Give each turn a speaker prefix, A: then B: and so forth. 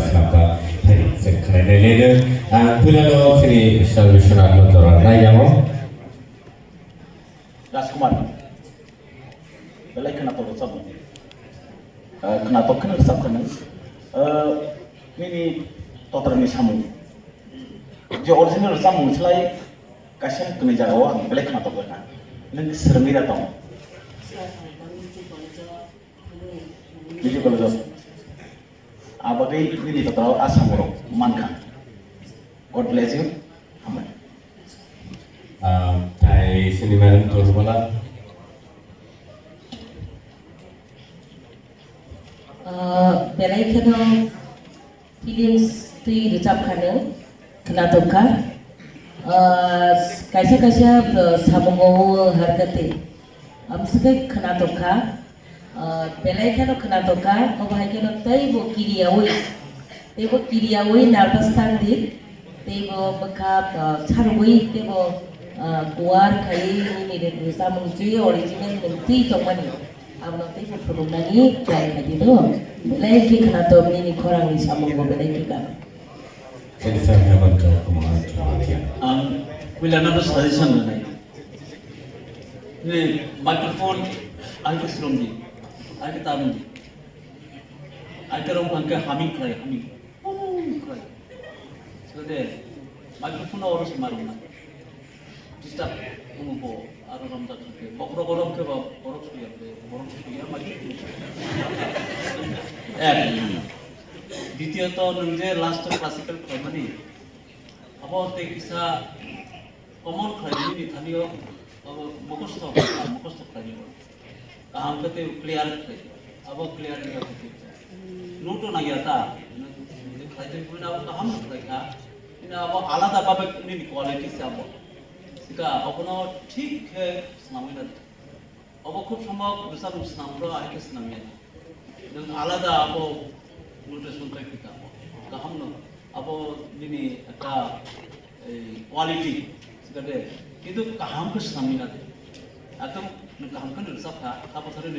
A: selapa hari sekarang ini pula lo sini solution atau cara lain yang
B: राजकुमार बेलाय खोनाथाव जाबो खोनाथाव खोनो साबखोनो मिनि तत्रनि सामु जे ओरिजिनल सामु छलाय गासिम कनै जागाव आं बेलाय खोनाथाव ना नों सोरमिरा दं बिजु कलेज आबागै मिनि तत्राव आसामराव मानखा गॉड ब्लेस यू हामबाय
A: Thai sini madam terus bola.
C: Belai kena feelings tu rucap kena kena tukar. Kaisa samungo hargate. Amsekai kena tukar. Belai kena tukar. Obahai kena tay bo kiri awui nervous tangdi. Tay bo bekap charwui tay bo kuar kai ini dari samung cuy original nanti tomani. Abang nanti foto lagi try lagi tu. Lagi kena tu ini korang ni samung go lagi kan.
A: Jadi saya akan coba kemarin coba.
B: Will another suggestion ni. Ni microphone ada serum ni, ada tamu ni. Ada orang angkat humming cry. So deh microphone orang semarum na. Disturb umumpo aro ramda ke bokro gorom ke borok suya magi দ্বিতীয়ত নংজে last classical কমনি অবতে কিসা common খাইনি নিথানিও of মুখস্থ খাইনি আমকতে clear খাই of clear নিয়া হতে নোটো না ইয়াতা খাইতে কইনা অব কাম খাইকা ইনা অব আলাদা ভাবে নি কোয়ালিটি সে অব এটা অপনো ঠিক স্নামিনা অব খুব সম্ভব বিশাল স্নামরা আইকে স্নামিয়া নং আলাদা অব নোটেশন খাইকা গাহাম ন অব দিনি একটা কোয়ালিটি সেটাতে কিন্তু কাহামকে স্নামিনা একদম কাহামকে নিরসাফা তারপরে